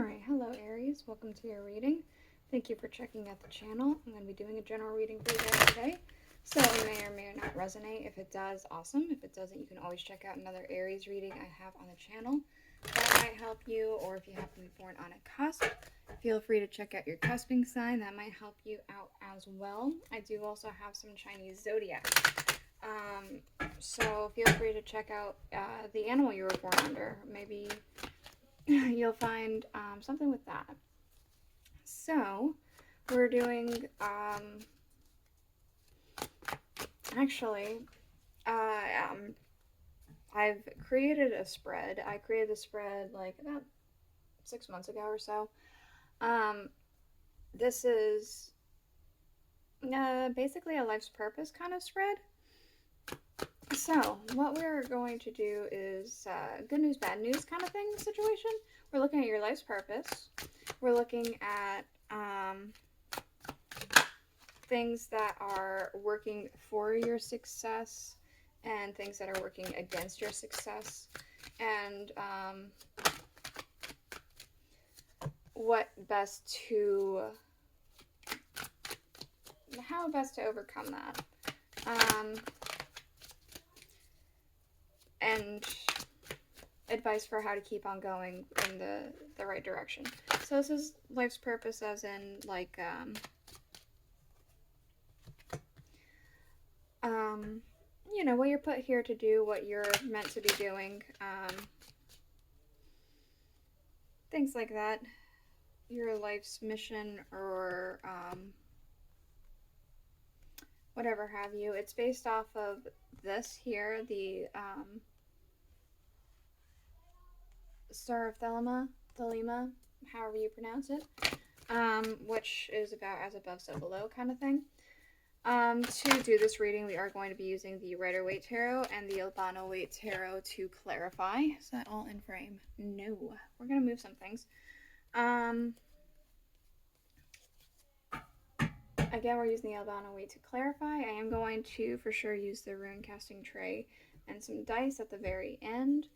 Alright, hello Aries, welcome to your reading. Thank you for checking out the channel. I'm going to be doing a general reading for you guys today. So it may or may not resonate. If it does, awesome. If it doesn't, you can always check out another Aries reading I have on the channel. That might help you, or if you happen to be born on a cusp, feel free to check out your cusping sign. That might help you out as well. I do also have some Chinese zodiac. So feel free to check out the animal you were born under. Maybe you'll find something with that. So we're doing I've created a spread. I created the spread like about 6 months ago or so. This is basically a life's purpose kind of spread. So what we're going to do is good news, bad news kind of thing situation. We're looking at your life's purpose. We're looking at things that are working for your success and things that are working against your success, and how best to overcome that. And advice for how to keep on going in the right direction. So this is life's purpose as in like you know, what you're put here to do, what you're meant to be doing, things like that, your life's mission, or whatever have you. It's based off of this here, the Star of Thelema, however you pronounce it, which is about as above so below kind of thing. To do this reading, we are going to be using the Rider-Waite tarot and the Albano-Waite tarot to clarify. Is that all in frame? No. We're going to move some things. Again, we're using the Albano-Waite to clarify. I am going to for sure use the rune casting tray and some dice at the very end.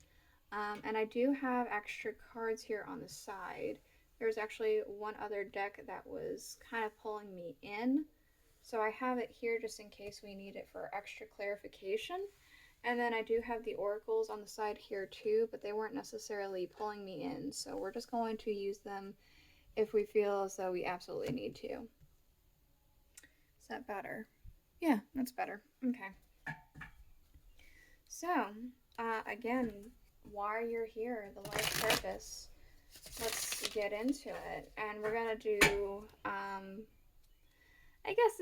And I do have extra cards here on the side. There's actually one other deck that was kind of pulling me in. So I have it here just in case we need it for extra clarification. And then I do have the oracles on the side here too, but they weren't necessarily pulling me in. So we're just going to use them if we feel as though we absolutely need to. Is that better? Yeah, that's better. Okay. So, again, why you're here, the life purpose. Let's get into it. And we're going to do, I guess,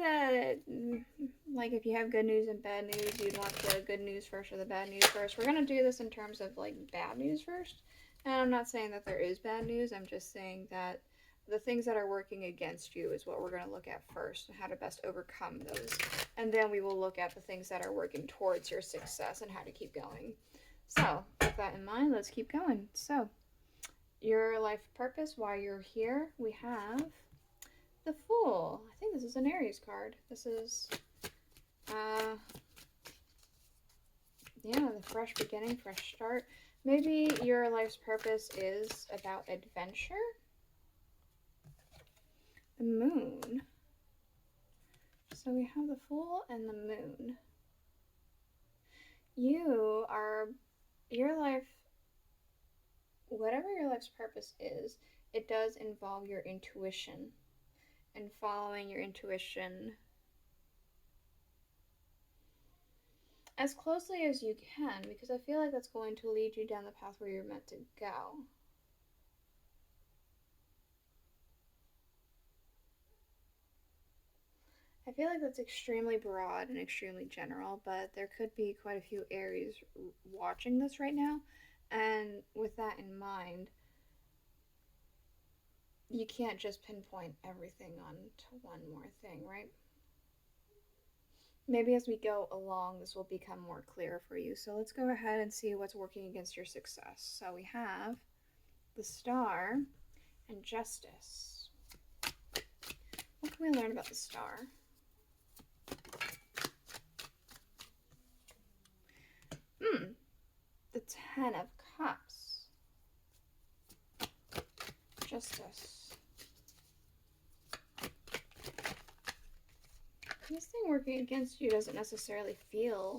like if you have good news and bad news, you'd want the good news first or the bad news first. We're going to do this in terms of like bad news first. And I'm not saying that there is bad news. I'm just saying that the things that are working against you is what we're going to look at first, and how to best overcome those. And then we will look at the things that are working towards your success and how to keep going. So, with that in mind, let's keep going. So, your life purpose, why you're here, we have the Fool. I think this is an Aries card. This is, yeah, the fresh beginning, fresh start. Maybe your life's purpose is about adventure. The Moon. So we have the Fool and the Moon. Your life, whatever your life's purpose is, it does involve your intuition and following your intuition as closely as you can, because I feel like that's going to lead you down the path where you're meant to go. I feel like that's extremely broad and extremely general, but there could be quite a few Aries watching this right now, and with that in mind, you can't just pinpoint everything onto one more thing, right? Maybe as we go along, this will become more clear for you. So let's go ahead and see what's working against your success. So we have the Star and Justice. What can we learn about the Star? The Ten of Cups. Justice. This thing working against you doesn't necessarily feel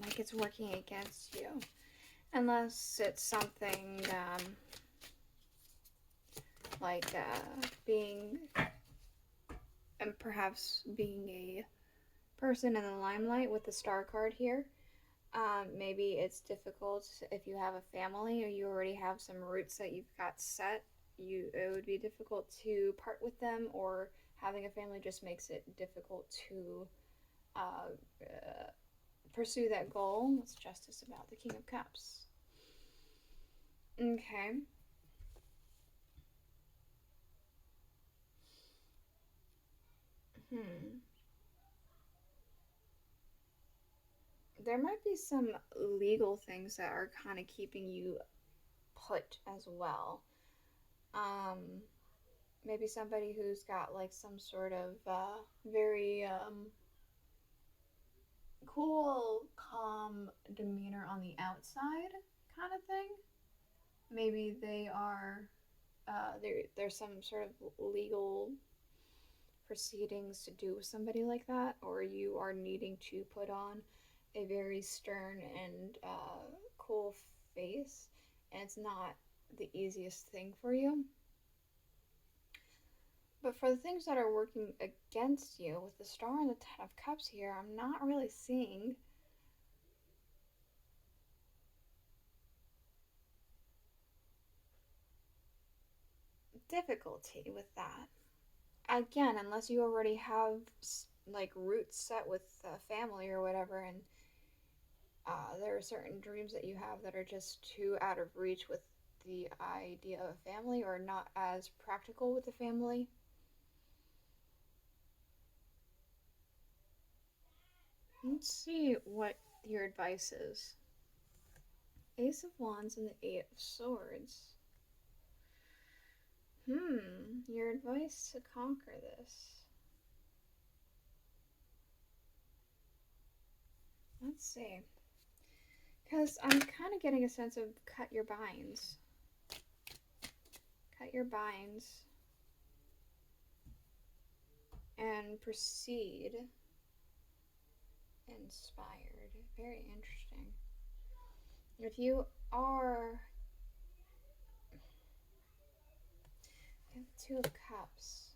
like it's working against you, unless it's something like being, and perhaps being a person in the limelight with the star card here. Maybe it's difficult if you have a family or you already have some roots that you've got set. It would be difficult to part with them, or having a family just makes it difficult to pursue that goal. What's justice about? The King of Cups. Okay. There might be some legal things that are kind of keeping you put as well. Maybe somebody who's got like some sort of very cool, calm demeanor on the outside kind of thing. Maybe they are, there's some sort of legal proceedings to do with somebody like that, or you are needing to put on a very stern and cool face, and it's not the easiest thing for you. But for the things that are working against you, with the Star and the Ten of Cups here, I'm not really seeing difficulty with that. Again, unless you already have like roots set with family or whatever, and there are certain dreams that you have that are just too out of reach with the idea of family, or not as practical with the family. Let's see what your advice is. Ace of Wands and the Eight of Swords. Your advice to conquer this. Let's see. Because I'm kind of getting a sense of cut your binds. Cut your binds. And proceed. Inspired. Very interesting. If you are... You have Two of Cups.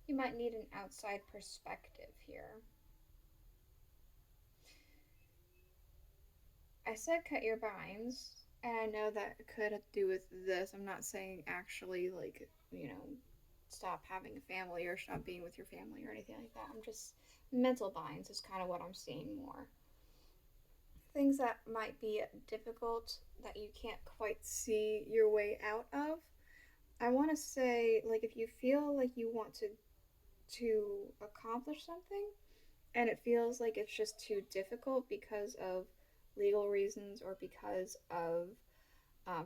You might need an outside perspective here. I said cut your binds, and I know that could do with this. I'm not saying actually, like, stop having a family or stop being with your family or anything like that. I'm just, mental binds is kind of what I'm seeing more. Things that might be difficult that you can't quite see your way out of. I want to say, like, if you feel like you want to accomplish something and it feels like it's just too difficult because of legal reasons or because of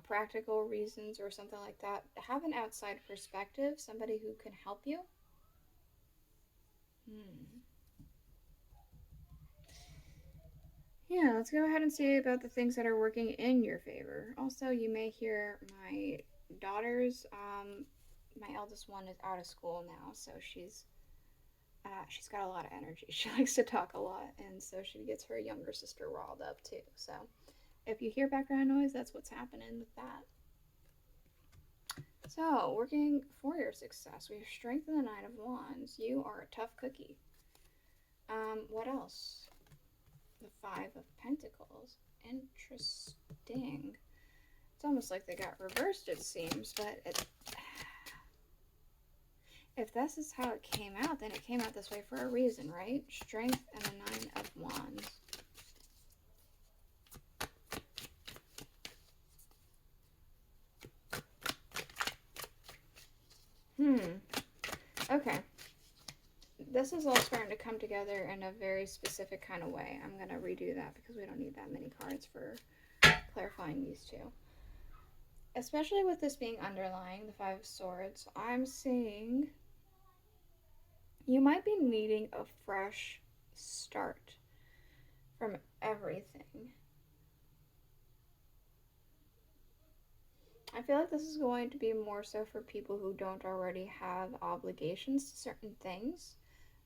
practical reasons or something like that, have an outside perspective, somebody who can help you. Yeah, let's go ahead and see about the things that are working in your favor. Also, you may hear my daughters. My eldest one is out of school now, so she's got a lot of energy. She likes to talk a lot, and so she gets her younger sister riled up too. So if you hear background noise, that's what's happening with that. So, working for your success, we have Strength and the Nine of Wands. You are a tough cookie. What else? The Five of Pentacles. Interesting. It's almost like they got reversed, it seems, but if this is how it came out, then it came out this way for a reason, right? Strength and the Nine of Wands. Okay. This is all starting to come together in a very specific kind of way. I'm going to redo that because we don't need that many cards for clarifying these two. Especially with this being underlying, the Five of Swords, I'm seeing you might be needing a fresh start from everything. I feel like this is going to be more so for people who don't already have obligations to certain things,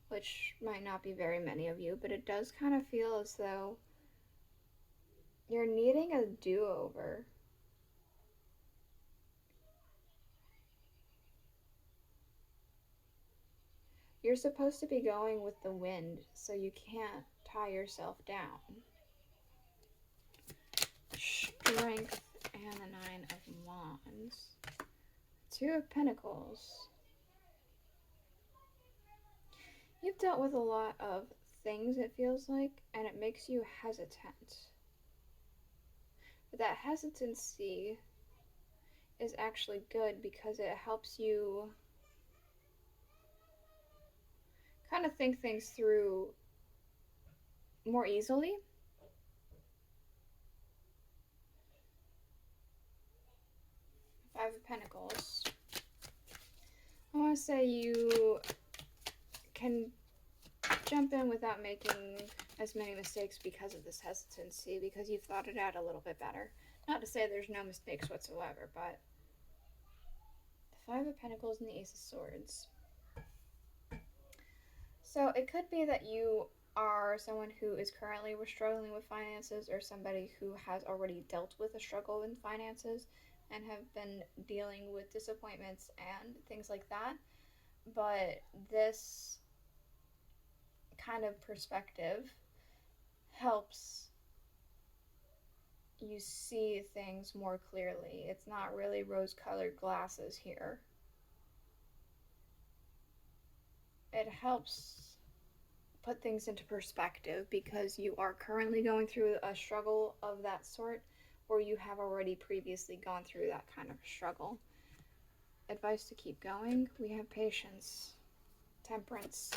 which might not be very many of you, but it does kind of feel as though you're needing a do-over. You're supposed to be going with the wind, so you can't tie yourself down. Strength and a 9 of Wands. 2 of Pentacles. You've dealt with a lot of things, it feels like, and it makes you hesitant. But that hesitancy is actually good because it helps you kind of think things through more easily. Five of Pentacles. I want to say you can jump in without making as many mistakes because of this hesitancy, because you've thought it out a little bit better. Not to say there's no mistakes whatsoever, but the Five of Pentacles and the Ace of Swords. So it could be that you are someone who is currently struggling with finances, or somebody who has already dealt with a struggle in finances and have been dealing with disappointments and things like that. But this kind of perspective helps you see things more clearly. It's not really rose-colored glasses here. It helps put things into perspective because you are currently going through a struggle of that sort, or you have already previously gone through that kind of struggle. Advice to keep going. We have patience. Temperance.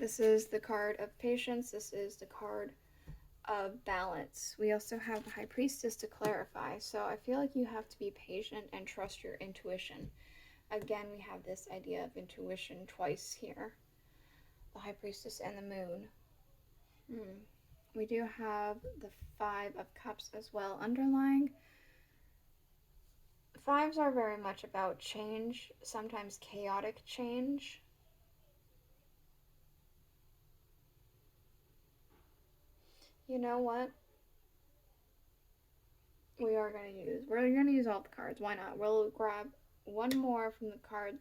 This is the card of patience. This is the card of balance. We also have the High Priestess to clarify. So I feel like you have to be patient and trust your intuition. Again, we have this idea of intuition twice here. The High Priestess and the Moon. We do have the Five of Cups as well underlying. Fives are very much about change, sometimes chaotic change. You know what? We're going to use all the cards. Why not? We'll grab one more from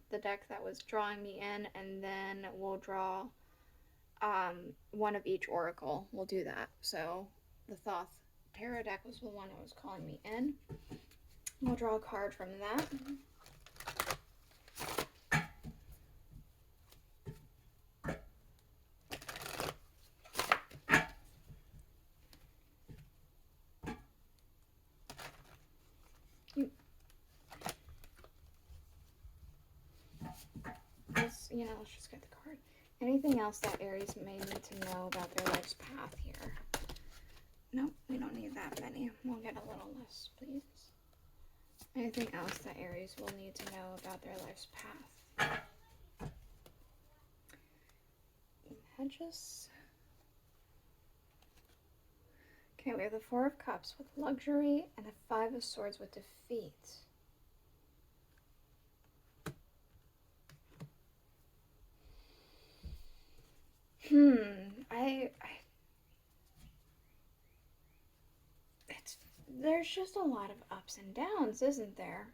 the deck that was drawing me in, and then we'll draw one of each oracle. We'll do that. So the Thoth tarot deck was the one that was calling me in. We'll draw a card from that. Let's just get the card. Anything else that Aries may need to know about their life's path here? Nope, we don't need that many. We'll get a little list, please. Anything else that Aries will need to know about their life's path? Hedges. Okay, we have the Four of Cups with luxury and the Five of Swords with defeat. There's just a lot of ups and downs, isn't there?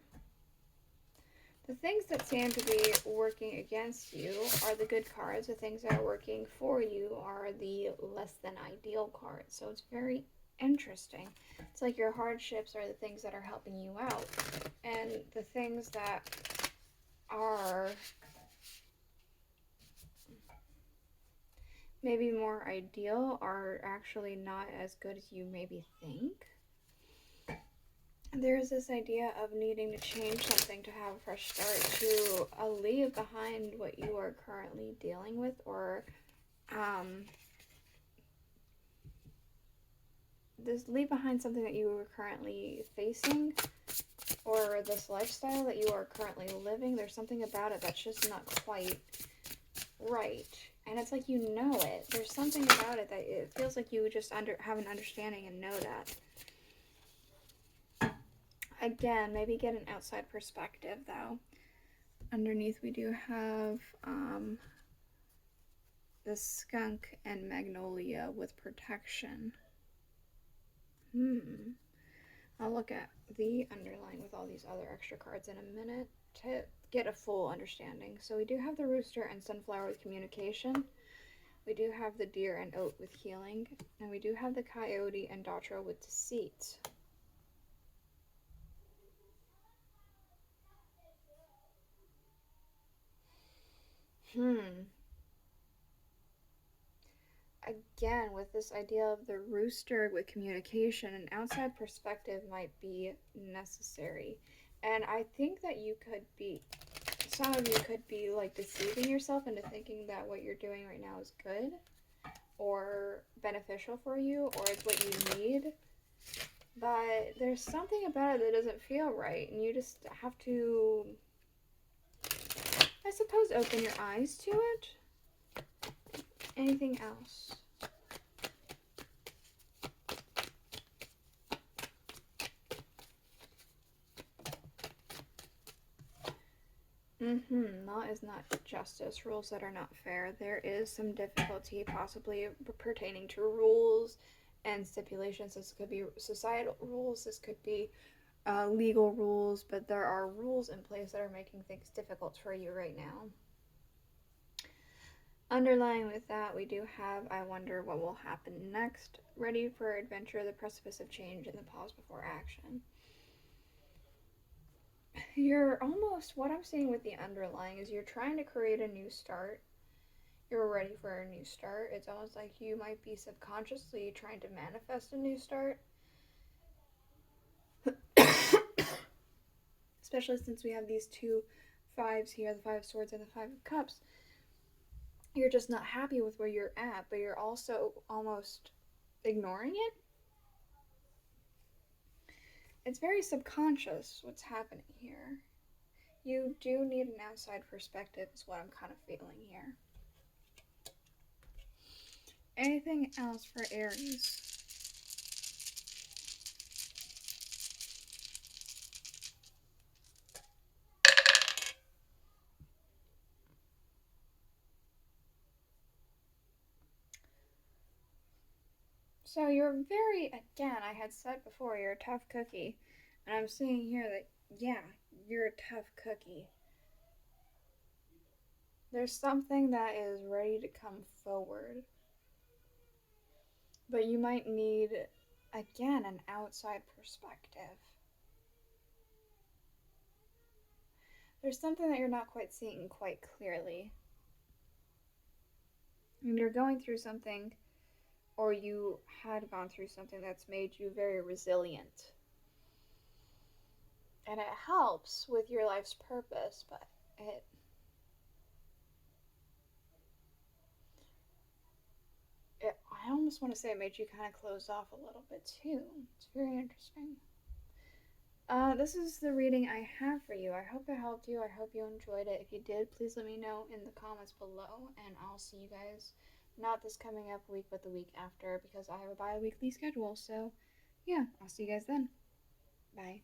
The things that seem to be working against you are the good cards. The things that are working for you are the less than ideal cards. So it's very interesting. It's like your hardships are the things that are helping you out, and the things that are maybe more ideal are actually not as good as you maybe think. There's this idea of needing to change something, to have a fresh start, to leave behind what you are currently dealing with, or leave behind something that you are currently facing, or this lifestyle that you are currently living. There's something about it that's just not quite right. And it's like you know it. There's something about it that it feels like you just have an understanding and know that. Again, maybe get an outside perspective though. Underneath we do have the skunk and magnolia with protection. I'll look at the underlying with all these other extra cards in a minute to get a full understanding. So we do have the rooster and sunflower with communication. We do have the deer and oat with healing. And we do have the coyote and daughter with deceit. Again, with this idea of the rooster with communication, an outside perspective might be necessary. And I think that some of you could be like deceiving yourself into thinking that what you're doing right now is good or beneficial for you or it's what you need. But there's something about it that doesn't feel right, and you just have to, I suppose, open your eyes to it. Anything else? Law is not justice. Rules that are not fair. There is some difficulty possibly pertaining to rules and stipulations. This could be societal rules. This could be legal rules. But there are rules in place that are making things difficult for you right now. Underlying with that, we do have, I wonder what will happen next. Ready for adventure, the precipice of change, and the pause before action. You're almost, what I'm seeing with the underlying is you're trying to create a new start. You're ready for a new start. It's almost like you might be subconsciously trying to manifest a new start. Especially since we have these two fives here, the 5 of swords and the 5 of cups. You're just not happy with where you're at, but you're also almost ignoring it. It's very subconscious what's happening here. You do need an outside perspective is what I'm kind of feeling here. Anything else for Aries? So you're very, again, I had said before, you're a tough cookie. And I'm seeing here that, yeah, you're a tough cookie. There's something that is ready to come forward. But you might need, again, an outside perspective. There's something that you're not quite seeing quite clearly. And you're going through something, or you had gone through something that's made you very resilient. And it helps with your life's purpose, but I almost want to say it made you kind of close off a little bit too. It's very interesting. This is the reading I have for you. I hope it helped you. I hope you enjoyed it. If you did, please let me know in the comments below, and I'll see you guys not this coming up week, but the week after, because I have a bi-weekly schedule. So, yeah, I'll see you guys then. Bye.